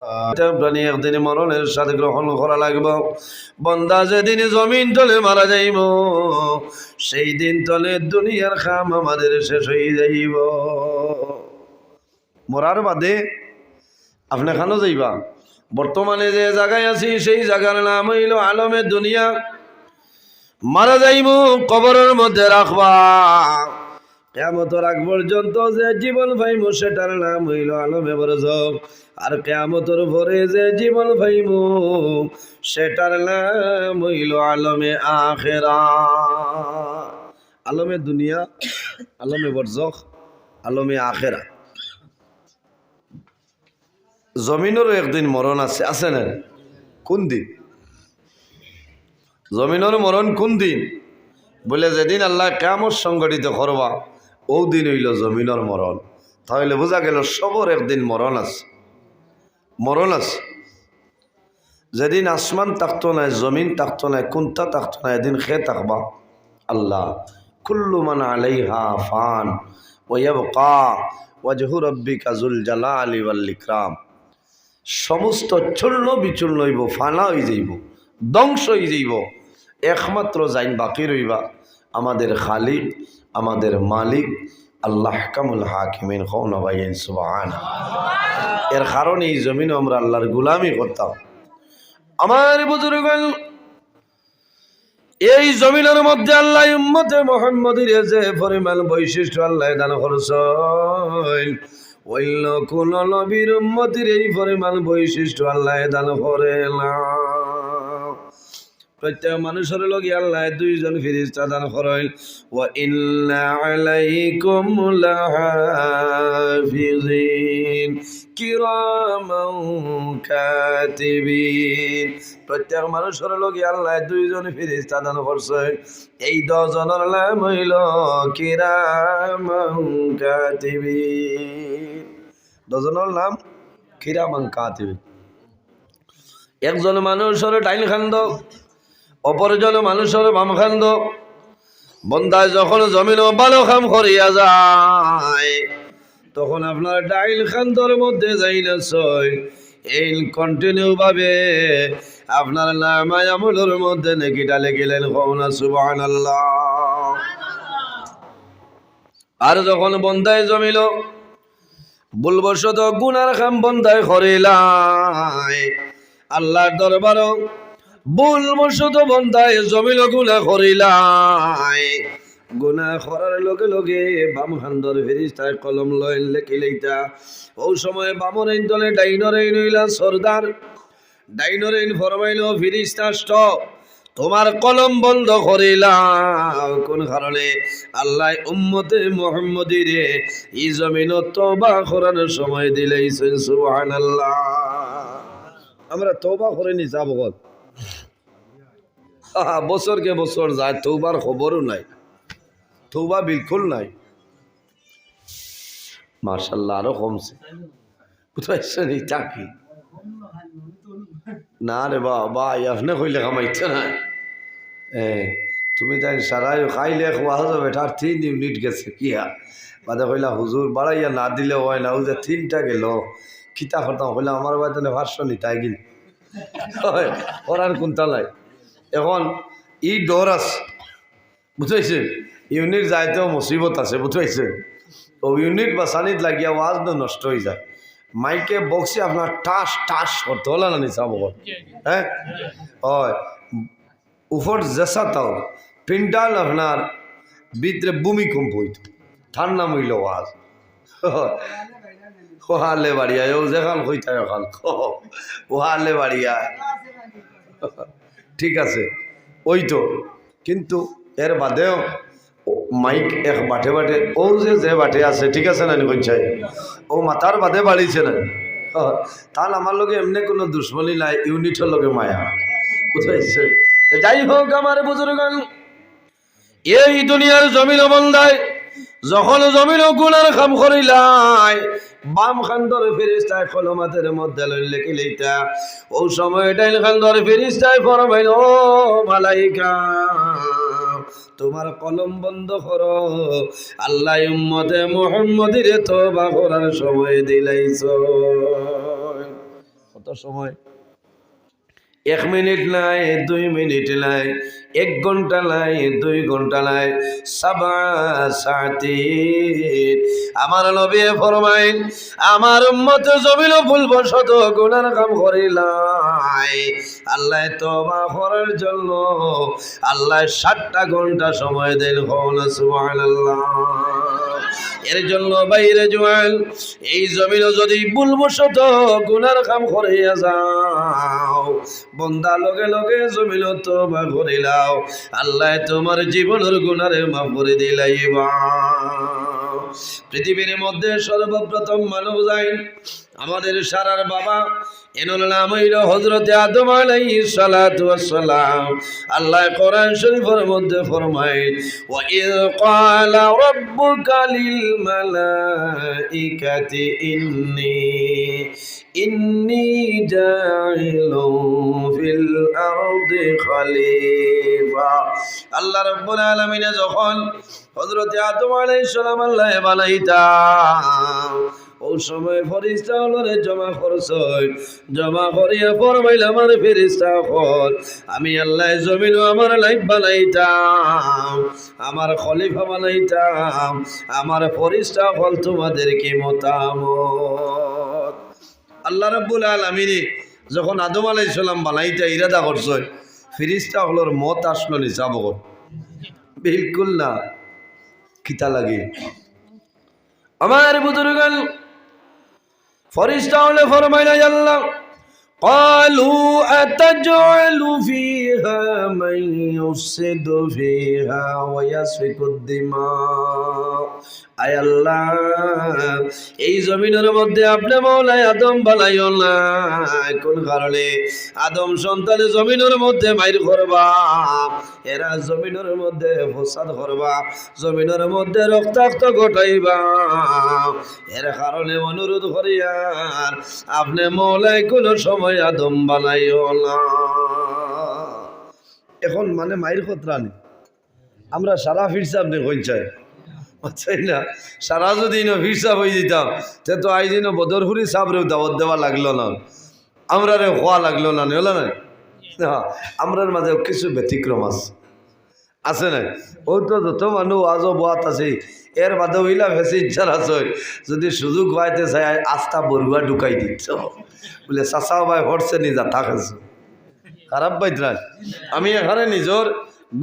প্রাণী একদিন মরণের সাথে গ্রহণ করা লাগবে। বন্দা যেদিন জমিন তলে মারা যাইব, সেই দিন তলে দুনিয়ার খাম আমাদের শেষ হয়ে যাইব। মরার বাদে আপনি খানো যাইবা। বর্তমানে যে জায়গায় আছি সেই জায়গার নাম হইল আলমে দুনিয়া। মারা যাইব, কবরের মধ্যে রাখবা। কিয়ামতের আগ পর্যন্ত যে জীবন পাইমু সেটার নাম হইল আলমে বরজখ। আর কিয়ামতের পরে যে জীবন পাইমু সেটার নাম হইল আলমে আখিরাত। আলমে দুনিয়া, আলমে বরজখ, আলমে আখিরাত। জমিনেরও একদিন মরণ আছে, আছে না? কোন দিন? জমিনের মরণ কোন দিন? বলে যেদিন আল্লাহ কিয়ামত সংগঠিত করবা ও দিন হইল জমিনের মরণ। তাহলে বোঝা গেল সবর একদিন মরণ আছে, মরণ আছে। যেদিন আসমান থাকতো নাই, জমিন থাকতো নাই, কোনটা থাকতো না, এদিন খেয়ে থাকবা আল্লাহ। কুল্লু মান আলাইহা ফান ওয়া ইয়াবকা ওয়াজহু রাব্বিকা যুল জালালি ওয়াল ইকরাম। সমস্ত চূর্ণ বিচূর্ণ হইব, ফানা হয়ে যাইব, ধ্বংস হয়ে যাইব। একমাত্র যাইন বাকি রইবা আমাদের খালিক, আমাদের মালিক আল্লাহ কামুল হাকিমিন। কওনা বাইন সুবহানাল্লাহ। এর কারণে এই জমিনে আমরা আল্লাহর গোলামি করতাম। আমার বুজুর্গগণ, এই জমিনের মধ্যে আল্লাহ উম্মতে মুহাম্মদীর যে পরিমাণ বৈশিষ্ট্য আল্লাহ দান করেছেন, অন্য কোন নবীর উম্মতির এই পরিমাণ বৈশিষ্ট্য আল্লাহ দান করে না। প্রত্যেক মানুষের লগে আল্লাহ দুইজন ফেরেশতা দান করেন। ওয়া ইন্না আলাইকুম লাহাফিজিন কিরামান কাতিবিন। প্রত্যেক মানুষের লগে আল্লাহ দুইজন ফেরেশতা দান করছেন। এই 10 জনের নাম হইল কিরামান কাতিবিন। 10 জনের নাম কিরামান কাতিবিন। একজন মানুষের ডাইন খান্দ, অপরজন মানুষের বাম খান্দ। বন্দায় যখন জমিন ভালো কাম করিয়া যায়, তখন আপনার ডাইল খান্দর মধ্যে যাই না ছয়, এই কন্টিনিউ ভাবে আপনার নামায় আমলের মধ্যে নেকিটা লেখিলেন। কওনা সুবহানাল্লাহ। আর যখন বন্দায় জমিল ভুলবশত গুনার কাম বন্দায় করিলাই, আল্লাহর দরবারও ভুলবশত বন্দায় জমিল গুনাহ করিলাই, গুনাহ করার লগে লগে বাম খান্দর ফেরেশতায় কলম লইল লেখিলেইতা। ও সময় বামর আইন দলে ডাইনর আইন হইলা সরদার। ডাইনর আইন ফরমাইল ফেরেশতা স্টপ, তোমার কলম বন্ধ করিলা। কোন কারণে? আল্লাহ উম্মতে মুহাম্মদীরে এই জমিন তওবা করার সময় দিলেইছেন। সুবহানাল্লাহ। আমরা তওবা করে নি যাব কত বছরকে বছর যায়, তওবার খবরও নাই, তওবা বিলকুল নাই। মাশাআল্লাহ আরো কমছে। বুঝাইছেন এটা কি? না রে বাবা, আপনি কইলে কামাইছে না। তুমি তাই সারাই খাইলে খোয়া যাবে। তার 3 ইউনিট গেছে কি বাদে কইলা হুজুর বাড়াইয়া না দিলে হয় না। যে 3টা গেল কিতা করতাম কইলা আমার বাড়িতে ভার্সন নিতাই গিল ওরার কোনটা নাই। এখন ই ডর আছে, বুঝাইছে? ইউনিট যাইতেও মুসিবত আছে, বুঝাইছে? ও ইউনিট বা সানিত লাগিয়া ওয়াজ নষ্ট হয়ে যায়। মাইকে বক্সে আপনার টাস টাস করতে হলো না নিচা বল। হ্যাঁ হয় উপর জেসা তাও পিন্ডাল আপনার ভিতরে ভূমিকম্প হইত। ঠান্ডা মইল ওয়াজ ওহালে বাড়িয়া ও যেখান হইতা ওখান ওহালে বাড়িয়া। ঠিক আছে ওই তো, কিন্তু এর বাদেও মাইক এক বাটে বাটে ও যে বাটে আছে, ঠিক আছে না? কইছাই ও মাথার বাদে বাড়িছে না। তাহলে আমার লগে এমনি কোনো দুশ্মনী নাই, ইউনিটের লগে মায়া, বুঝাইছে? যাই হোক আমার বুজুর্গগণ, এই দুনিয়ার জমিন বন্দায় যখন জমিন গুনার কাম করিলাই, বাম খান্দর ফেরেশতায় কলমাতের মধ্যে লেখিলেইতা। ও সময় ডাইন খান্দর ফেরেশতায় ফরমাইল, ও মালাইকা তোমার কলম বন্ধ করো, আল্লাহ উম্মতে মুহাম্মদীরে তওবা করার সময় দিলাইছ। সময় 1 মিনিট নাই 2 মিনিট নাই 1 ঘন্টা নাই 2 ঘন্টা নাই 7 সাতি আমার নবী ফরমাইল আমার উম্মত জমিন ভুলবশত গুনার কাম করিলাই আল্লাহ তওবা করার জন্য আল্লাহ 60টা ঘন্টা সময় দেন সুবহানাল্লাহ এর জন্য বাইরে জওয়াল এই জমিন যদি ভুলবশত গুনার কাম করিয়া যাও বন্দা লগে লগে জমিন তওবা করিলাও আল্লাহ তোমার জীবনের গুনারে মাফ করে দিলাইবা পৃথিবীর মধ্যে সর্বপ্রথম মানব জাইন আমাদের সারার বাবা এনার নাম হইল হযরতে আদম আলাইহিস সালাতু ওয়াস সালাম আল্লাহ কোরআন শরীফের মধ্যে ফরমায় ওয়া ইয ক্বালা রাব্বুকা লিল মালাইকাতি ইন্নী জাইলুন ফিল আরদি খলিফা আল্লাহ রাব্বুল আলামিন যখন হযরতে আদম আলাইহিস সালাম আল্লাহ বানাইতা ওই সময় ফেরেশতা হলরে জমা করছই জমা করিয়া ফরমাইল আমার ফেরেশতা হল আমি আল্লাহ জমিন আমার লাইফ বানাইতাম আমার খলিফা বানাইতাম আমার ফেরেশতা হল তোমাদেরকে মতামত আল্লাহ রাব্বুল আলামিন যখন আদম আলাইহিস সালাম বানাইতা ইরাদা করছই ফেরেশতা হলর মত আসলো নি যাব বিলকুল না কিতা লাগে আমার বুজুর্গান ফেরেশতা হলে ফরমাইল আল্লাহ قالوا أتجعل فيها من يفسد فيها ويسفك الدماء আয় আল্লাহ এই জমিনের মধ্যে আপনি মাওলাই আদম বানাইও না কোন কারণে আদম সন্তানে জমিনের মধ্যে মাইর করবা এরা জমিনের মধ্যে ফসাদ করবা জমিনের মধ্যে রক্তাক্ত ঘটাইবা এর কারণে অনুরোধ করিয়ার আপনি মাওলাই কোন সময় আদম বানাইও না এখন মানে মাইর খতরা নেই আমরা সারা ফিরছে আপনি কই চাই আচ্ছা না সারা যদি হিসাব হয়ে যেতাম সে তো আইদিন বদরপুরি সাবরেও দাওয়াত দেওয়া লাগলো না আমরা রে হওয়া লাগলো না হলো না আমরার মাঝে কিছু ব্যতিক্রম আছে না ও তো যত মানুষ আজও বাত আছে এর বাদে হইলা ভেসে ইচ্ছা আছে যদি সুযোগ পাইতে চাই আস্থা বরুয়া ঢুকাই দিচ্ছ বলে চাচা ভাই হরছে নিজা থাকছে খারাপ পাইতরা আমি এখানে নিজের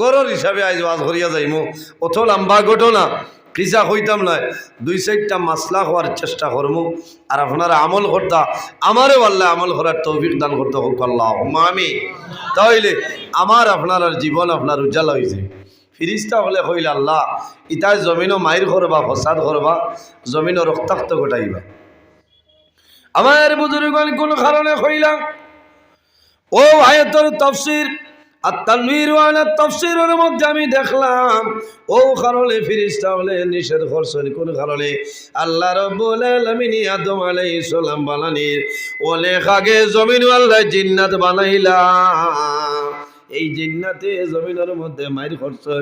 গরর হিসাবে আজ ওয়াজ করিয়া যাইমু অত লম্বা ঘটনা কিসা হইতাম না 2-4টা মাসলা হওয়ার চেষ্টা করবো আর আপনারা আমল করতা আমারও আল্লাহ আমল করার তৌফিক দান করতে হোক আল্লাহ আমি তাহলে আমার আপনার জীবন আপনার উজ্জ্বল হয়েছে ফিরিস্তা হলে হইল আল্লাহ ইতার জমিনও মাইর করবা ফসাদ করবা জমিনও রক্তাক্ত ঘটাইবা আমার বুজুর্গণ কোন কারণে হইলাম ও আয়াতের তাফসীর আত-তানবীর ওয়ালা তাফসীরের মধ্যে আমি দেখলাম ও কারণে ফেরেশতা হলে নিষেধ করছেন কোন কারণে আল্লাহ রাব্বুল আলামিন আদম আলাইহিস সালাম বানানির অনেক আগে জমিন আল্লাহ জিন্নাত বানাইলা এই জিন্নাতে জমিনের মধ্যে মাইর করছে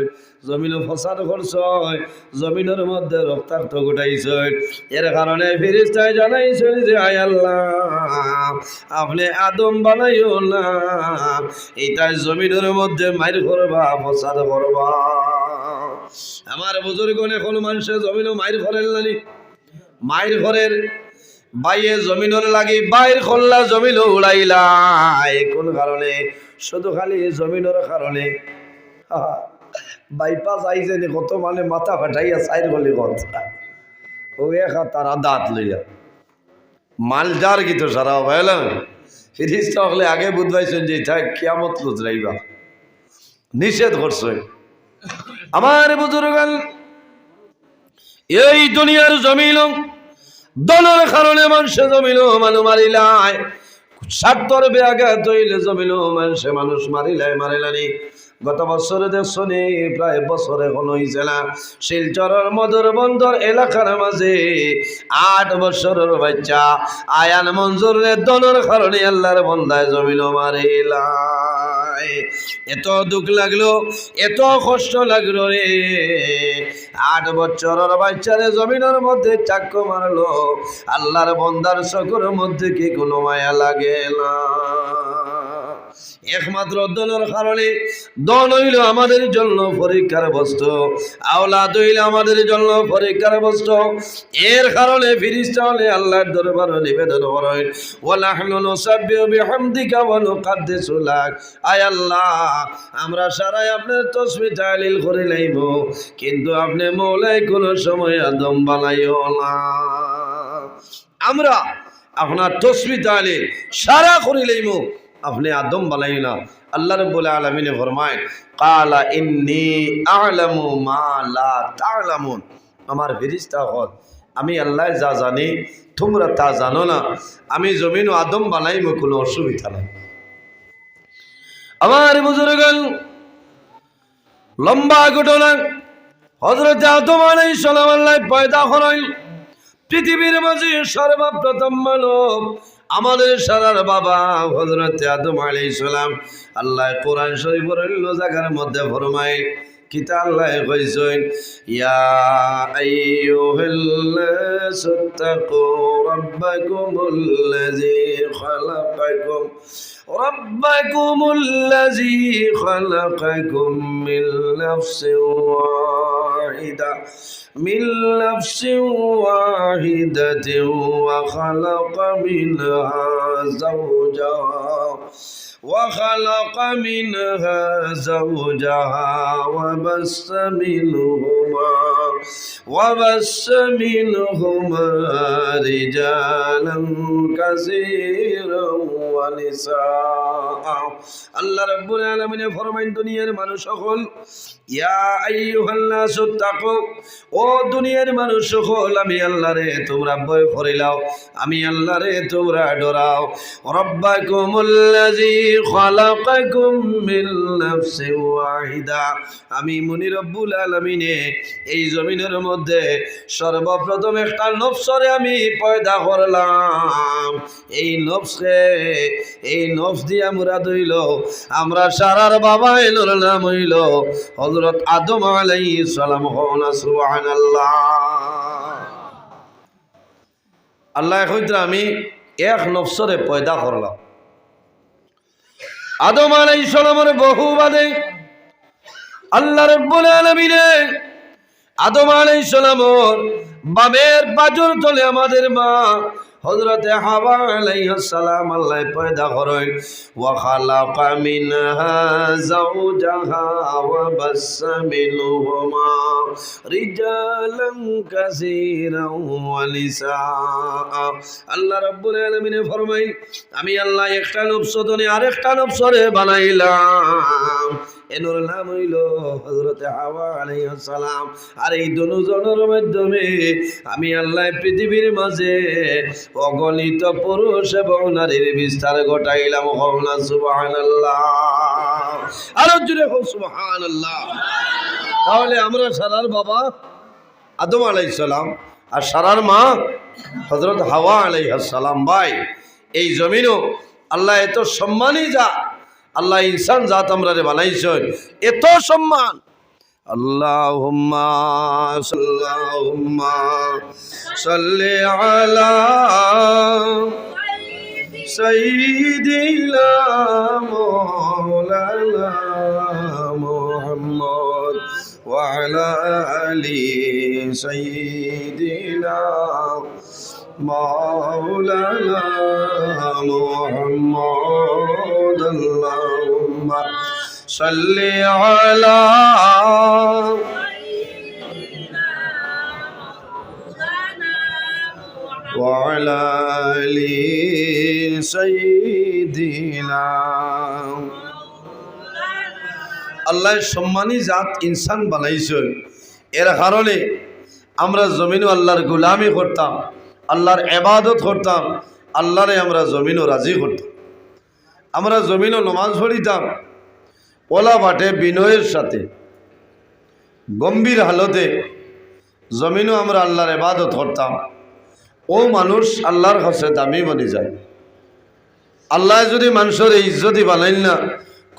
জমিনে ফসাদ করছে জমিনের মধ্যে রক্তাক্ত ঘটাইছে এর কারণে ফেরেশতায় জানাইছে যে আয় আল্লাহ আপনি আদম বানাইও না এইটা জমিনের মধ্যে মাইর করবা ফসাদ করবা আমার বুজুর্গণ এখন মানুষের জমিনও মাইর করেন নানি মাইর ঘরের বাইয়ে জমিনের লাগি বাইর খোল্লা জমিন উড়াইলা কোন কারণে শুধু খালি জমিনের কারণে বাইপাস আইছে নি কত মানে মাথা ফাটাইয়া সাইড গলি কথা ও একা তারা দাঁত লইয়া মালজার কি তো সারা ভাইলাম ফিরিস্তা হলে আগে বুঝবাইছেন যে কিয়ামত লুজরাইবা নিষেধ করছে আমার বুজুর্গান এই দুনিয়ার জমিন দলের কারণে মানুষ জমিন মানুষ মারিলায় স্বার্থর ব্যাঘাত হইলে জমিন মানুষ মারিলানি গত বছরে দেখছনি প্রায় বছরে এখন হয়েছে না শিলচরের মধুর বন্দর এলাকার মাঝে 8 বছরের বাচ্চা আয়ান মঞ্জুরের দলের কারণে আল্লাহর বন্দায় জমিন মারিলায় নাই। এত দুঃখ লাগলো, এত কষ্ট লাগলো রে। 8 বছরের বাচ্চারে জমিনের মধ্যে চাক্কু মারলো। আল্লাহর বান্দার চোখের মধ্যে কি কোনো মায়া লাগে না? একমাত্র দনের কারণে। দন হইল আমাদের জন্য পরীক্ষার বস্তু, আওলাদ হইল আমাদের জন্য পরীক্ষার বস্তু। এর কারণে ফেরেশতা হলে আল্লাহর দরবারে নিবেদন করেন, ওয়া নাহনু নুসাব্বিহু বিহামদিকা ওয়া নুকাদ্দিসু লাক। আয় আল্লাহ, আমরা সারাই আপনার তাসবিহ তাহলিল করে লাইব, কিন্তু আপনি মওলাই কোন সময় আদম বানাইও না। আমরা আপনার তাসবিহ তাহলিল সারা করে লাইব, আপনি আদম বানাই না। আল্লাহ রাব্বুল আলামিন ফরমায়, ক্বালা ইন্নী আ'লামু মা লা তা'লামুন। আমার ফেরেশতা হল, আমি আল্লাহ যা জানি তোমরা তা জানো না। আমি জমিন ও আদম বানাইব, কোনো অসুবিধা নাই। আমার বুজুর্গগণ, লম্বা ঘটনা। হযরত আদম আলাইহিস সালাম আল্লাহ পয়দা করেন পৃথিবীর মাঝে সর্বপ্রথম মানব, আমাদের সারার বাবা হযরত আদম আলাইহিস সালাম। আল্লাহ কোরআন শরীফের অন্য জায়গার মধ্যে ফরমায়, কিতা আল্লাহ কইছেন, ইয়া আইয়ুহাল্লাযী তাকু রাব্বাকুমুল্লাযী খালাকাকুম মিন নাফসিন ওয়াহিদাতিন ওয়া খালাকা মিনহা যাওজাহা وبث منهما رجالا كثيرا ونساء। আল্লাহ রাব্বুল আলামিন ফরমায়, দুনিয়ার মানুষ সকল, ইয়া আইয়ুহান নাসু তাকু, ও দুনিয়ার মানুষ সকল, আমি আল্লাহরে তোমরা ভয় করিলাও, আমি আল্লাহরে তোমরা ডরাও। রাব্বাকুমুল্লাযী খালাকাকুম মিন নাফসিন ওয়াহিদা, আমি মুনি রব্বুল আলামিনে এই জমিনের মধ্যে সর্বপ্রথম একটা নফসরে আমি পয়দা করলাম। এই নফস দিয়া মুরাদ হইল আমরা সারার বাবা, এর নাম হইল হযরত আদম আলাইহিস সালাম। সুবহানাল্লাহ। আল্লাহ কইরা আমি এক নফসরে পয়দা করলাম। আদম আলাইহিস সালামের বহু বাদে আল্লাহ রাব্বুল আলামিন আদম আলাইহিস সালামের বাবের বাজুর তলে আমাদের মা হযরতে হাওয়া আলাইহিস সালাম আল্লাহ পয়দা করেন। ওয়া খালাকা মিনহা যাওজাহা ওয়া বাসসা মিনহুমা রিজালান কাসীরান ওয়া নিসা। আল্লাহ রাব্বুল আলামিন ফরমায়, আমি আল্লাহ একটা নফসতনে আরেকটা নফসরে বানাইলাম। এর নাম হইল হযরতে হাওয়া আলাইহিস সালাম। আর এই দুজনের মাধ্যমে আমি আল্লাহ পৃথিবীর মাঝে অগণিত পুরুষ এবং নারীর বিস্তার ঘটাইলাম। হওনা সুবহানাল্লাহ। আরো জোরে হোক সুবহানাল্লাহ। তাহলে আমরা সারার বাবা আদম আলাইহিস সালাম আর সারার মা হযরত হাওয়া আলাইহিস সালাম ভাই। এই জমিনও আল্লাহ এত সম্মানী যা, আল্লাহ ইনসান জাত আমরা বানাইছেন এত সম্মান। আল্লাহুম্মা সাল্লি আলা সাইয়্যিদিনা মাওলানা মুহাম্মদ ওয়া আলা আলি সাইয়্যিদিনা মাওলানা মুহাম্মদ। আল্লাহুম্মা সাল্লি আলা ওয়া আলা আলি সাইয়্যিদিনা। আল্লাহ সম্মানী জাত ইনসান বানাইছেন, এর কারণে আমরা জমিনও আল্লাহর গোলামি করতাম, আল্লাহর ইবাদত করতাম, আল্লাহরে আমরা জমিনও রাজি করতাম। আমরা জমিনও নামাজ পড়িতাম ওলা বাটে বিনয়ের সাথে, গম্ভীর হালতে জমিনও আমরা আল্লাহর ইবাদত করতাম। ও মানুষ আল্লাহর কাছে দামি বনি যায়। আল্লাহ যদি মানুষের ইজ্জতি বানাইল না,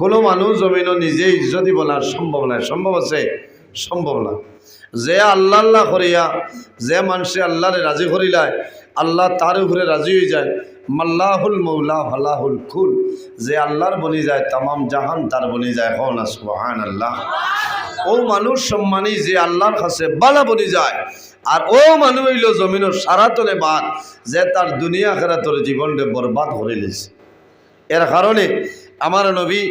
কোনো মানুষ জমিনও নিজে ইজ্জত দিব না, সম্ভব নয়। সম্ভব আছে? সম্ভব না। যে আল্লাহ আল্লাহ করিয়া যে মানুষে আল্লাহরে রাজি করিলায় আল্লাহ তার উপরে রাজি হয়ে যায়। মাল্লাহুল মৌলা ফালাহুল কুল, যে আল্লাহর বনি যায় তামাম জাহান তার বনি যায়। হন সুবহানাল্লাহ। ও মানুষ সম্মানী যে আল্লাহর কাছে বালা বনি যায়। আর ও মানুষ হইল জমিনের সারাতনে বাদ যে তার দুনিয়া খেরাতর জীবনটা বরবাদ করে লিছে। এর কারণে আমার নবী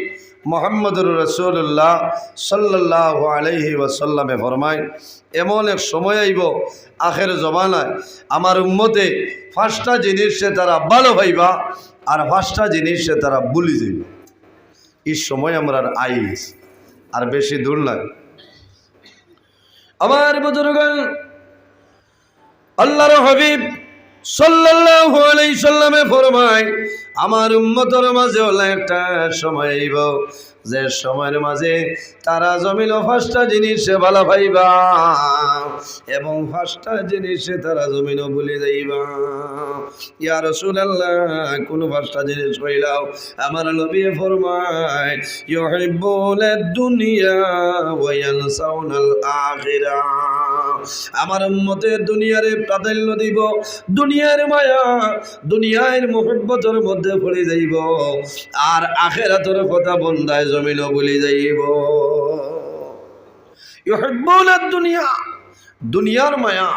মুহাম্মদুর রাসূলুল্লাহ সাল্লাল্লাহু আলাইহি ওয়াসাল্লামে ফরমায়, এমন এক সময় আইব আখের জমানায় আমার উম্মতে 5টা জিনিসে তারা ভালো ভাইবা আর 5টা জিনিসে তারা ভুলি যাইব। এই সময় আমরা আইস আর বেশি দূর না। আমার বুজুর্গগণ, আল্লাহর হাবিব সাল্লাল্লাহু আলাইহি সাল্লামে ফরমায়, আমার উম্মতের মাঝে হলো একটা সময় আইব যে সময়ের মাঝে তারা জমিল 5টা জিনিসে ভালো ভাইবা এবং 5টা জিনিসে তারা জমিনও ভুলে যাইবা। ইয়া রাসূলুল্লাহ, কোন 5টা জিনিস হইলাও? আমার নবী ফরমায়, ইউহিব্বুনাদ দুনিয়া ওয়া ইয়ানসাউনাল আখিরাহ। আমার উম্মতের দুনিয়ারে প্রাধান্য দিব, দুনিয়ার মায়া দুনিয়ার মুহাব্বতের মধ্যে পড়ে যাইব আর আখিরাতের কথা বন্দায় জমিনও ভুলে যাইব। ইউহিব্বুনাদ দুনিয়া, দুনিয়ার মায়া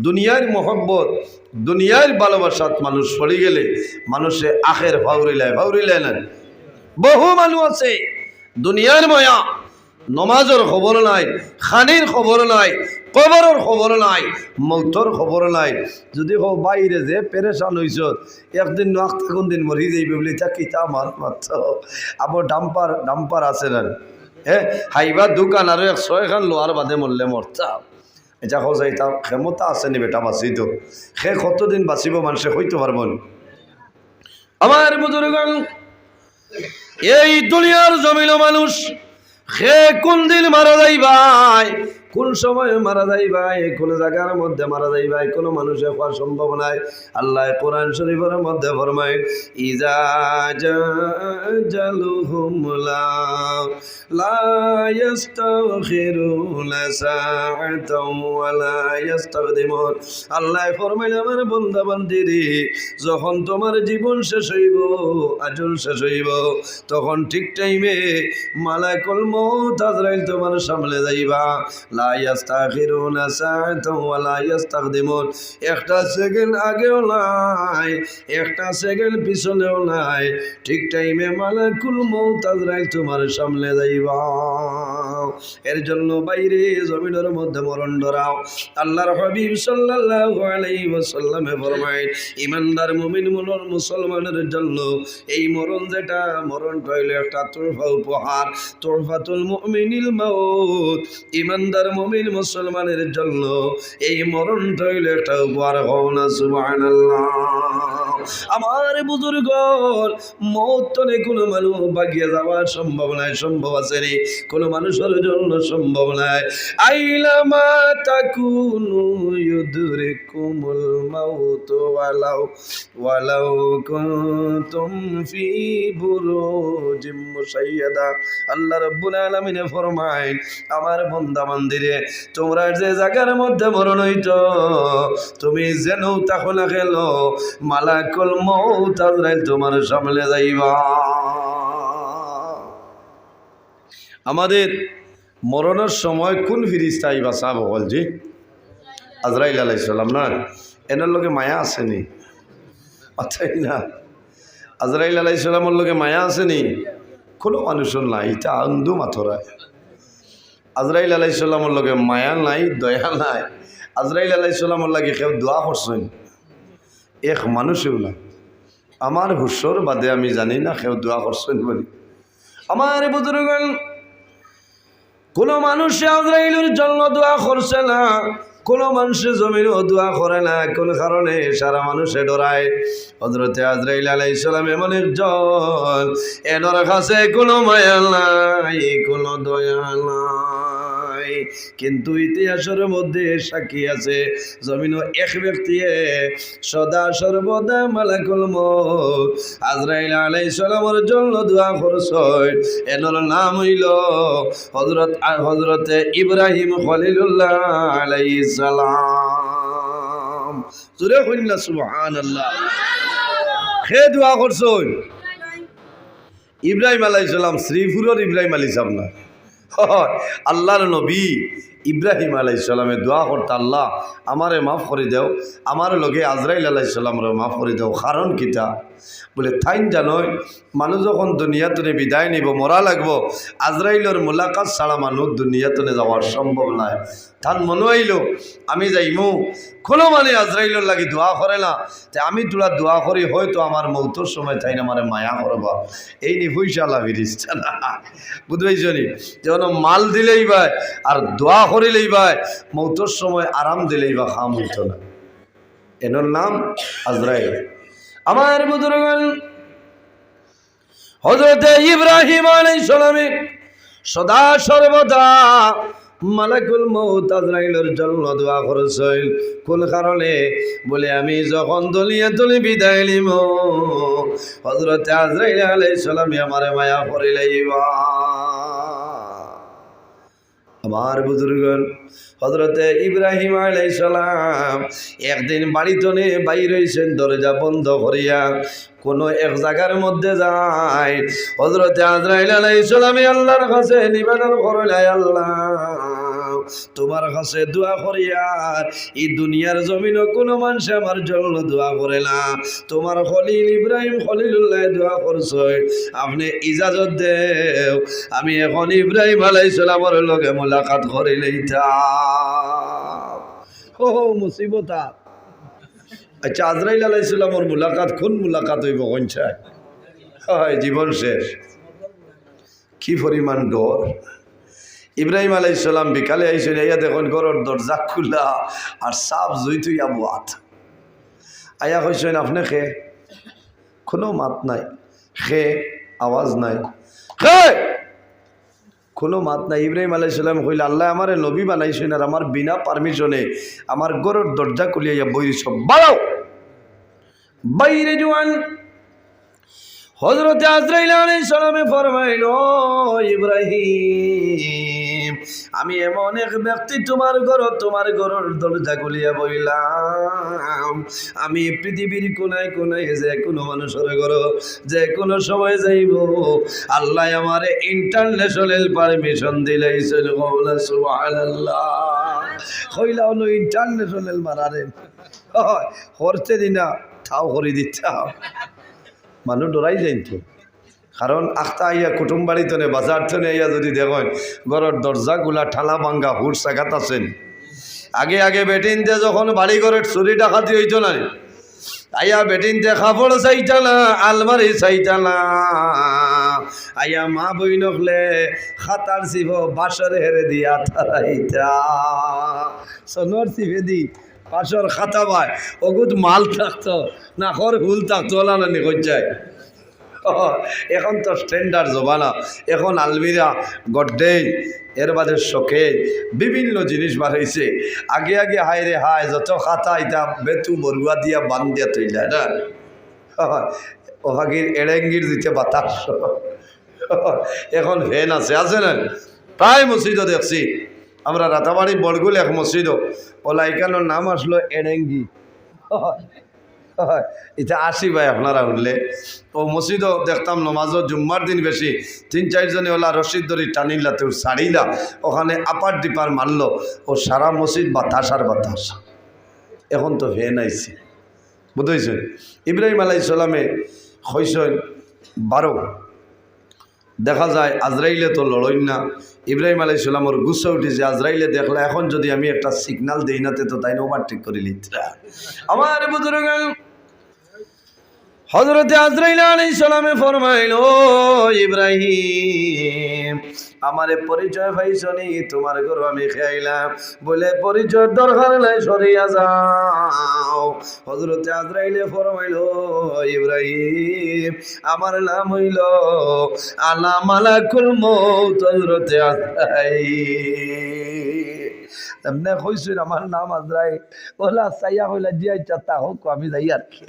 দুনিয়ার মোহব্বত দুনিয়ার ভালোবাসাত মানুষ পড়ে গেলে মানুষে আখের ভাউরিলায় না। বহু মানুষ আছে দুনিয়ার মায়া, নমাজের খবর নাই, খানির খবর নাই, কবরের খবর নাই, মৌতর খবর নাই। যদি হোক বাইরে যে পেরেশান হইস একদিন কোন দিন মরি যাইবে বলে তা কিতা মাত্র আবার ডাম্পার আছে না হাইবা দোকান আর 100 লোহার বাদে মরলে মরতা। এটা যাই তার ক্ষমতা আছে নি বেটা বাঁচিত, সে কতদিন বাঁচিব মানুষে হইতে পারব না। আমার বুজুর্গগণ, এই দুনিয়ার জমিন মানুষ সে কোন দিন মারা যাই ভাই, কোন সময় মারা যাই ভাই, কোন জায়গার মধ্যে মারা যাই ভাই, কোনো মানুষের হওয়া সম্ভব নাই। আল্লাহ কোরআন শরীফের মধ্যে ফরমায়, ইজা জালুহুম লা ইস্তাখিরুনা সাআতাও ওয়া লা ইস্তাকদিমুন। আল্লাহ ফরমায়, আমার বান্দা বান্দিরে, যখন তোমার জীবন শেষ হইব, আজল শেষ হইব, তখন ঠিক টাইমে মালাকুল মউত আজরাইল তোমার সামনে যাইবা। লা ইস্তাখিরুনা সাআতাও ওয়া লা ইস্তাকদিমুন। একটা সেকেন্ড আগেও নাই, একটা সেকেন্ড পিছনেও নাই, ঠিক টাইমে মালাকুল মউত আজরাইল তোমার সামনে যাইবা। এর জন্য বাইরে জমিনের মধ্যে মরণ ধরাও। আল্লাহর হাবিব সাল্লাল্লাহু আলাইহি ওয়াসাল্লামে ফরমায়, ইমানদার মুমিন মুসলমানের জন্য এই মরণ যেটা, মরণটা হইল একটা তোহফা, উপহার। তোহফাতুল মুমিনিল মাউত। ইমানদার মুমিন মুসলমানের জন্য এই মরণটা হইল একটা উপহার। হওনা সুবহানাল্লাহ। আমার বুজুর্গ, মৌত তলে কোনো মানুষ বাগিয়ে যাওয়া সম্ভব নাই। সম্ভব আছে রে? কোনো মানুষের জন্য সম্ভব নাই। আইলামা তাকুনু ইউদরিকুমুল মাউত ওয়ালাউ কুনতুম ফি বুরুজিম মুশাইয়াদা। আল্লাহ রাব্বুল আলামিন ফরমায়, আমার বান্দা বান্দিরে, তোমরা যে জায়গার মধ্যে মরণ হইতো, তুমি যেন তাহলে গেল মালাকুল মউত আজরাইল তোমার সামনে যাইবা। আমাদের মরণের সময় কোন ফিরিস্তা আইবা সাহেব বল জি? আজরাইল আলাইহিস সালাম না? এনার লগে মায়া আসেনি? আচ্ছা না, আজরাইল আলাইহিস সালামের লগে মায়া আসেনি? কোনো মানুষের নাই, এটা আন্দু মাথরায়। আজরাইল আলাইহিস সালামের লগে মায়া নাই, দয়া নাই। আজরাইল আলাইহিস সালামের লাগে কেউ দোয়া করছেন? এক মানুষেও না। আমার হুশর বাদে আমি জানি না কেউ দোয়া করছেন বলি। আমার বুজুর্গগণ, কোনো মানুষ আজরাইলের জন্য দোয়া করছে না, কোনো মানুষের জমিনও দোয়া করে না। কোন কারণে? সারা মানুষে ডরায়। হযরতে আজরাইল আলাইহিস সালাম এমন একজন, এনার কাছে কোনো মায়া নাই, কোনো দয়া নাই। নাই, কিন্তু ইতিহাসের মধ্যে সাক্ষী আছে জমিন এক ব্যক্তিয়ে সদা সর্বদা মালাকুল মউত আজরাইল আলাইহিস সালামের জন্য দোয়া করছয়। এনর নাম হইল হযরতে ইব্রাহিম খলিলুল্লাহ আলাইহিস সালাম। জোরে কইনা সুবহানাল্লাহ। কে দোয়া করছয়? ইব্রাহিম আলাইহিস সালাম, শ্রীপুরের ইব্রাহিম আলাইহিস সালাম না, আল্লাহর নবী ইব্রাহিম আলাইহিস সালামে দোয়া করতে, আল্লাহ আমারে মাফ করে দেও, আমার লগে আজরাইল আলাইহিস সালামরে মাফ করে দেও। কারণ কিতা বলে থাইন জানই, মানুষ যখন দুনিয়াতনে বিদায় নিব, মরা লাগবো, আজরাইলের মোলাকাত ছাড়া মানুষ দুনিয়াতনে যাওয়ার সম্ভব নয়। তার মনে হইল আমি যাইমু, কোনো মানে আজরাইলের লাগি দোয়া করে না, তে আমি তোরা দোয়া করি, হয়তো আমার মৌতর সময় তাই না আমার মায়া করবা, এই নি পয়সা লাভিরিস্তা না, বুঝবাইছ নি? যেমন মাল দিলেই ভাই আর দোয়া করিলেই ভাই, মৌতর সময় আরাম দিলেই বা খাম হইতো না। এনার নাম আজরাইল। আমার বুজুর্গগণ, হযরত ইব্রাহিম আলাইহিস সালামে সদা সর্বদা মালাকুল মউত আজরাইলের জন্য দোয়া করেছেন। কোন কারণে বলে আমি যখন দুনিয়াতে বিদায় নিব, হযরত আজরাইল আলাইহিস সালামে আমারে মায়া করিলাইবা। আমার বুজুর্গগণ, হযরতে ইব্রাহিম আলাইহিস সালাম একদিন বাড়িতে বাইর হইছেন দরজা বন্ধ করিয়া, কোনো এক জায়গার মধ্যে যায়। হযরতে আজরাইল আলাইহিস সালামে আল্লাহর কাছে নিবেদন করলেন, আল্লাহ তোমার কাছে দোয়া করিয়া এই দুনিয়ার জমিনে কোনো মানুষ আমার জন্য দোয়া করে না, তোমার খলিল ইব্রাহিম খলিলুল্লাহ দোয়া করছে, আপনি ইজাজত দেও আমি এখন ইব্রাহিম আলাইহিস সালামের লগে মুলাকাত করে লইতাম। ও মুসিবত! আচ্ছা, আজরাইল আলাইহিস সালামের মুলাকাত কোন মুলাকাত হইব কইছায়? হয় জীবন শেষ। কি পরিমাণ ডর! ইব্রাহিম আলাইহিস সালাম বিকালে আইসেন, আইয়া দেখুন ঘরের দরজা খোলা আর সাপ জুইতুই আবুয়াত। আইয়া কইছেন আপনি খে? কোনো মাত নাই, খে আওয়াজ নাই, খে কোনো মাত নাই। ইব্রাহিম আলাইহিস সালাম কইল, আল্লাহ আমারে নবী বানাইছেন আর আমার বিনা পারমিশনে আমার ঘরের দরজা খুলিয়া বইরি সব বাড়াও বাইরে জোয়ান। হযরত আজরাইল আলাইহিস সালামে ফরমাইল, ইব্রাহিম আমি এমন এক ব্যক্তি তোমার ঘরের দরজা খুলিয়া বইলাম, আমি পৃথিবীর কোনায় কোনায় যে কোনো মানুষের ঘর যে কোনো সময় যাইব, আল্লাহ আমারে ইন্টারন্যাশনাল পারমিশন দিলাইছেন। সুবহানাল্লাহ। কইলা হলো ইন্টারন্যাশনাল মারারে হরতে দিনা ঠাও করে দিচ্ছা, মানুষ ডরাই যাইতো। কারণ আখতা আইয়া কুটুম বাড়িতে নে বাজার থেকে আইয়া যদি দেখেন ঘরের দরজাগুলা ঠালা ভাঙ্গা হুট সাগাত আছেন। আগে আগে বেটিনতে যখন বাড়ি ঘরের চুরি ডাকাতি হইতো না, আইয়া বেটিনতে কাপড় চাইতা না, আলমারি চাইতা না, আইয়া মা বই নকলে খাতার চিপ বাসর হেরে দিয়া তারাইতা, সোনর চিপে দি পাশর খাতা ভাই ওগুত মাল থাকতো না, খর হুল থাকতো না নিখোঁজ যায়। এখন তো স্ট্যান্ডার্ড জমানা, এখন আলমিরা গড্ডেই এর বাদে শখে বিভিন্ন জিনিস বাড়াইছে। আগে আগে হায় রে হায় যত খাতা ইটা বেতু বরুয়া দিয়া বান দিয়া তৈলা না, ওহাগির এড়েঙ্গির দিতে বাতাস। এখন ফ্যান আছে, আছে না? প্রায় মসজিদও দেখছি আমরা, রাতাবাড়ি বড়গুল এক মসজিদ ওলা, এখানোর নাম আসলো এড়েঙ্গি। এটা আসি ভাই আপনারা উঠলে ও মসজিদও দেখতাম নমাজও জুম্মার দিন বেশি 3-4 জনে ওলা রশিদ ধরি টানিলা, তো সারিলা ওখানে আপার ডিপার মারলো, ও সারা মসজিদ বাতাস আর বাতাস। এখন তো ফ্যান আইছে, বুঝেছেন? ইব্রাহিম আলাইহিস সালামে কইছেন 12, দেখা যায় আজরাইলে তো লড়ই না। ইব্রাহিম আলাইহিস সালামের গুসা উঠেছে, আজরাইলে দেখলা এখন যদি আমি একটা সিগনাল দেই নাতে তো তাই ওভারটেক করে লিতরা। আমার বুজুর্গগণ, হযরতে আজরাইল আলাইহিস সালামে ফরমাইল, ও ইব্রাহিম আমারে পরিচয় পাইছনি, তোমার গরু আমি খাইলাম। বলে পরিচয় দরকার নাই, সরিয়া যাও। হযরতে আজরাইলে ফরমাইল, ইব্রাহিম আমার নাম হইল আনা মালাকুল মউত। হযরতে আজরাইল এমনি কইছিল আমার নাম আজরাইল। ওলা চাইয়া হইলা জিয়া চাতা হোক, আমি যাই আর কি।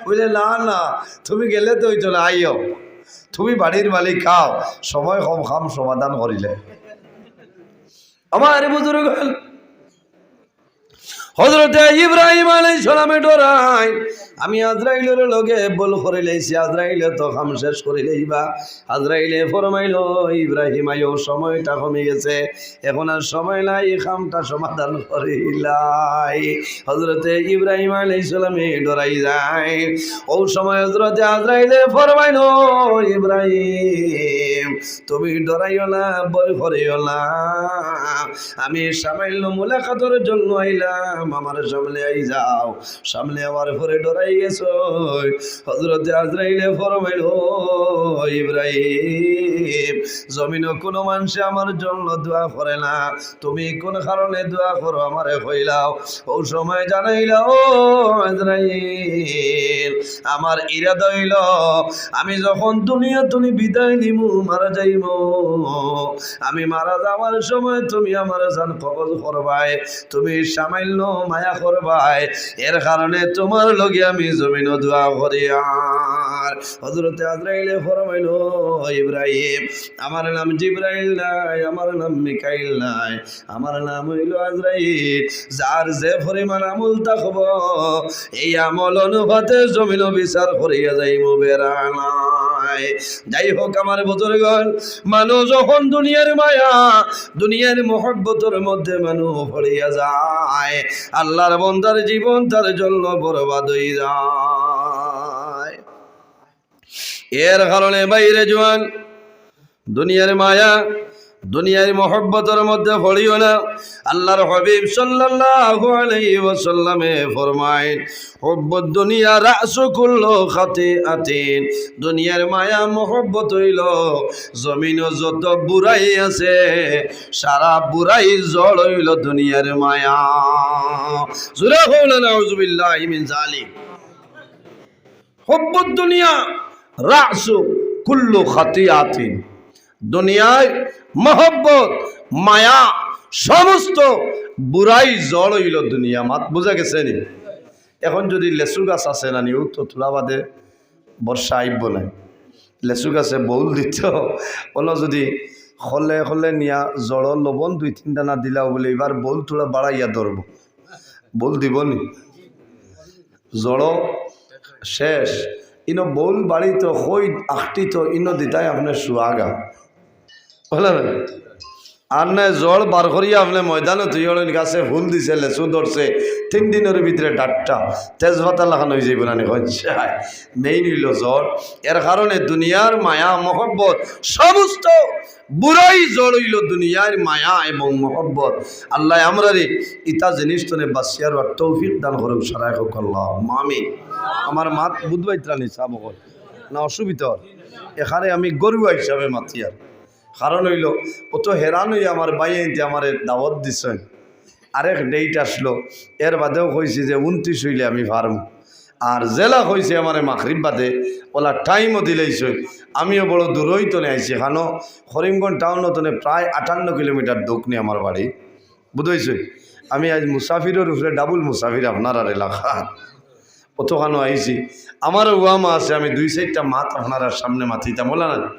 বলে না না, তুমি গেলে তো হইতো না, আইও। তুমি বাড়ির মালিক, খাও, সময় কম খাম সমাধান করিলে। আমার বুজুর্গ হযরতে ইব্রাহিম আলাইহিস সালামে ডরাই, আমি আজরাইলের লগে বল করে লাইছি। আজরাইলে তো কাম শেষ করে লইবা। আজরাইলে ফরমাইল, ইব্রাহিম আইও, সময়টা কমে গেছে, এখন আর সময় নাই, কামটা সমাধান করিলাই। হযরতে ইব্রাহিম আলাইহিস সালামে ডরাই যায়। ও সময় হযরতে আজরাইলে ফরমাইল, ইব্রাহিম তুমি ডরাইও না, ভয় করিও না, আমি সামান্য মুলাকাতের জন্য আইলাম, আমার সামনে আই যাও। সামনে আমার পরে ডরাই গেছো। হযরতে আজরাইলে ফরমাইল, ইব্রাহিম জমিনে কোনো মানুষে আমার জন্য দোয়া করে না, তুমি কোন কারণে দোয়া করো আমারে কইলাও। ও সময় জানাইলা, ও আজরাইল আমার ইরাদা হইল আমি যখন দুনিয়া তুমি বিদায় নিমু, মারা যাইব, আমি মারা যাওয়ার সময় তুমি আমার জান কবজ করবাই, তুমি সামান্য মায়া করবাই, এর কারণে তোমার লগে আমি জমিন দোয়া করি। আর হযরতে আজরাইলে ফরমাইল, ইব্রাহিম আমার নাম জিবরাইল নাই, আমার নাম মিকাইল নাই, আমার নাম হইল আজরাইল। যার যে পরিমাণ আমল থাকব, এই আমল অনুপাতে জমিন বিচার করিয়া যাইব, বেড়া নাই। যাই হোক আমার বুজুর্গণ, মানুষ যখন দুনিয়ার মায়া, দুনিয়ার মহব্বতের মধ্যে মানুষ পড়িয়া যায়, আল্লাহর বান্দার জীবন তার জন্য বরবাদ হয়ে যায়। এর কারণে বাইরে জোয়ান, দুনিয়ার মায়া, দুনিয়ার মহব্বতের মধ্যে পড়িও না। আল্লাহর হাবিব সাল্লাল্লাহু আলাইহি ওয়াসাল্লামে ফরমায়, হুব্বুদ দুনিয়া রাসু কুল্লু খাতিআতিন। দুনিয়ার মায়া মহব্বত হইল জমিন যত বুড়াই আছে, সারা বুড়াই জড় হইল দুনিয়ার মায়া। জোরে বলেন আউযুবিল্লাহি মিন যালিক। হুব্বুদ দুনিয়া রাসু কুল্লু খাতিআতিন। দুনিয়ায় মহব্বত, মায়া, সমস্ত বুড়াই জড় হইল দুনিয়া। মাত বুঝা গেছে নি? এখন যদি লেচু গাছ আছে না নিউ তো তোলা বাদে বর্ষা আইব না, লেচু গাছে বউল দিত বলো, যদি হলে হলে নিয়া জড় লবণ 2-3 দানা দিলাও বলে এবার বউল তোলা বাড়াইয়া ধরব, বউল দিব নি? জড় শেষ, ইনো বউল বাড়ি তো হই আখটি তো ইনো দিতাই আপনার সুয়াগা বলে না। আর না জল বার করিয়া আপনি ময়দানে তুই গাছে ফুল দিছে, লেচু ধরছে, 3 দিনের ভিতরে ডাটটা তেজপাতা লাগানো হয়ে যাইব না। মেইন হইল জ্বর। এর কারণে দুনিয়ার মায়া মহব্বত সমস্ত বুড়াই জড় হইল দুনিয়ার মায়া এবং মহব্বত। আল্লাহ আমরা রে ইতা জিনিস তনে বাসিয়ার আর তৌফিক দান করুক, সারাই হোক আল্লাহ আমিন। আমার মাত বুধবাইত্রানি চাব না অসুবিধা, এখানে আমি গরুয়া হিসাবে মাতি। আর কারণ হইল অত হেরান হইয়া আমার বাইতে আমার দাওয়াত দিছেন, আরেক ডেট আসলো, এর বাদেও কইছি যে 29 হইলে আমি ফার্ম, আর জেলা কইছে আমার মাগরিব বাদে, ওলা টাইমও দিলেইছে। আমিও বড় দূরই তো আইছি, এখানো করিমগঞ্জ টাউনও তো প্রায় 58 কিলোমিটার দক্ষিণে আমার বাড়ি, বুঝেছ। আমি আজ মুসাফিরের উপরে ডাবল মুসাফির আপনার আর এলাকা, অতখানো আইছি। আমারও ওয়ামা আছে, আমি 2-4টা মাত আপনারা সামনে মাতিতাম, বলা না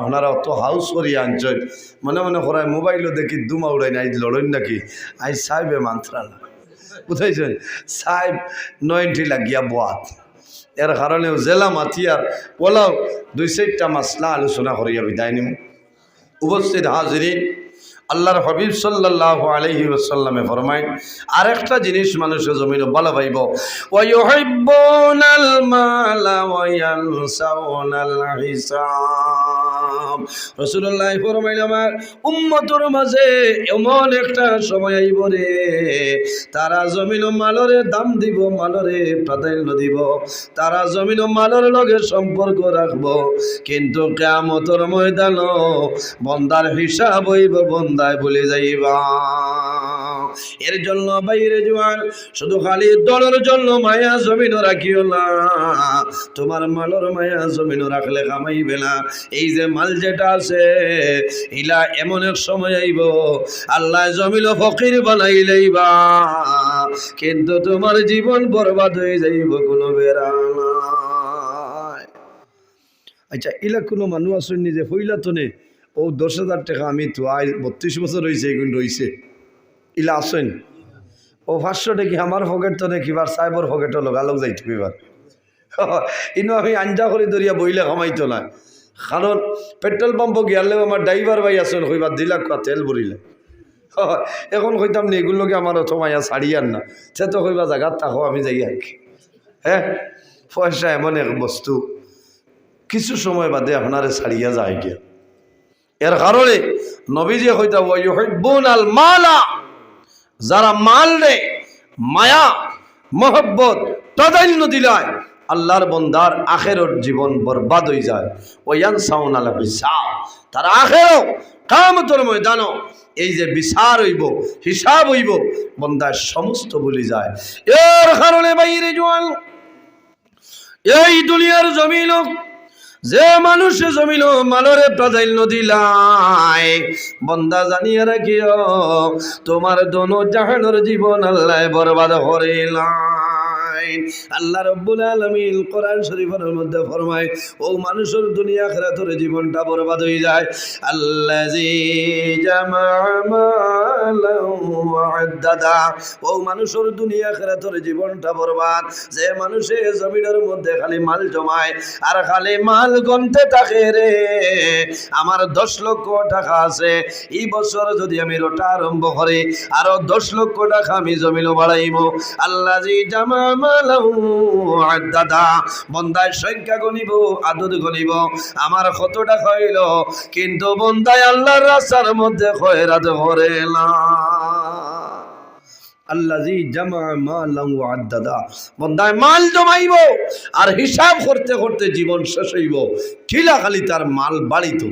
আপনারা অত হাউস করিয়া আনছেন, মনে মনে করায় মোবাইলও দেখি দুমা উড়াই না, আজ লড়েন নাকি, আজ সাহেবে মান্ত্রা না, বুঝাইছেন, সাহেব 90 লাগিয়া বাত। এর কারণেও জেলা মাতিয়ার ওলাও 2-4টা মাসলা আলোচনা করিয়া বিদায় নিম। উপস্থিত হাজিরিন, আল্লাহর হাবিব সাল্লাল্লাহু আলাইহি ওয়াসাল্লামে ফরমায়, আরেকটা জিনিস মানুষের জমিনে ভালো পাইব, ওয়া ইউহিব্বুনাল মালা ওয়া ইয়ানসাউনাল হিসাব। রাসূলুল্লাহ ফরমাইলেন আমার উম্মতের মাঝে এমন একটা সময় আইব রে, তারা জমিন ও মালরে দাম দিব, মালরে প্রাধান্য দিব, তারা জমিন ও মালর লগে সম্পর্ক রাখবো, কিন্তু কিয়ামতের ময়দান বন্দার হিসাব হইব বন্দায় ভুলে যাইবা। এর জন্য বাইরে জোয়ান শুধু খালি দলের জন্য মায়া জমিন রাখিও না, তোমার মালর মায়া জমিন রাখলে কামাইবে না। এই যে মাল যেটা আছে ইলা এমন এক সময় আইব আল্লাহ জমিন ফকির বানাই লইবা, কিন্তু তোমার জীবন বরবাদ হয়ে যাইব, কোনো বেড়া নাই। আচ্ছা ইলা কোনো মানুষ আসেন নিজে হইলা তো নে ও 10,000 টাকা আমি তো 32 বছর হয়েছে এগুলো রয়েছে, ইলা আসেন ও 500 টাকি আমার পকেট তো নাকি বার সাইবর পকেটও লোক যাইতো এবার ইনো আমি আঞ্জা করে দরিয়া বইলে কামাইতো না, কারণ পেট্রোল পাম্প গিয়ালেও আমার ড্রাইভার ভাই আসেন হইবার 2 লাখ তেল ভরিলে। এখন কইতাম না এগুলোকে আমার অত মায়া ছাড়িয়ার না, সে তো কইবা জায়গার থাকো আমি যাই আর কি। হ্যাঁ পয়সা এমন এক বস্তু কিছু সময় বাদে আপনারে ছাড়িয়া যায় গিয়া। এর কারণে নবীজি কইতা ওয়ায়ুহিব্বুনাল মালা, যারা মাল রে মায়া মহব্বত প্রাধান্য দিলায় আল্লাহর বন্দার আখেরর জীবন বরবাদ হয়ে যায়। ওয়ায়ানসাউনাল হিসাব, তারা আখেরও কিয়ামতের ময়দানও এই যে বিচার হইব হিসাব হইব বন্দার সমস্ত ভুলে যায়। এর কারণে বাইরে জোয়ান এই দুনিয়ার জমিন যে মানুষ জমিল মালরে প্রাধান্য দিলাই বন্দা জানিয়া রাখিও তোমার দোনো জাহানের জীবন আল্লাহ বরবাদ করিলাই। আল্লাহ রাব্বুল আলামিন কোরআন শরীফের মধ্যে ফরমায় ও মানুষের দুনিয়া আখিরাতের জীবনটা বরবাদ হয়ে যায়। আল্লাযী জামা মালান ওয়া আদ্দাদা, ও মানুষের দুনিয়া আখিরাতের জীবনটা বরবাদ যে মানুষে জমিনের মধ্যে খালি মাল জমায় আর খালি মাল গন্তে থাকে রে। আমার 10 লক্ষ টাকা আছে, এই বছর যদি আমি রোটা আরম্ভ করি আরো 10 লক্ষ টাকা আমি জমিনও বাড়াইব। আল্লাযী জামা মালাহু আদ্দাদা, বন্দায় সংখ্যা গনিব আদদ গনিব আমার কত টাকা হইল, কিন্তু বন্দায় আল্লাহর রাস্তার মধ্যে খয়রাত করে না। আল্লাযী জামা মালাহু আদ্দাদা, বন্দায় মাল জমাইব আর হিসাব করতে করতে জীবন শেষ হইব, ঠিলা খালি তার মাল বাড়িত।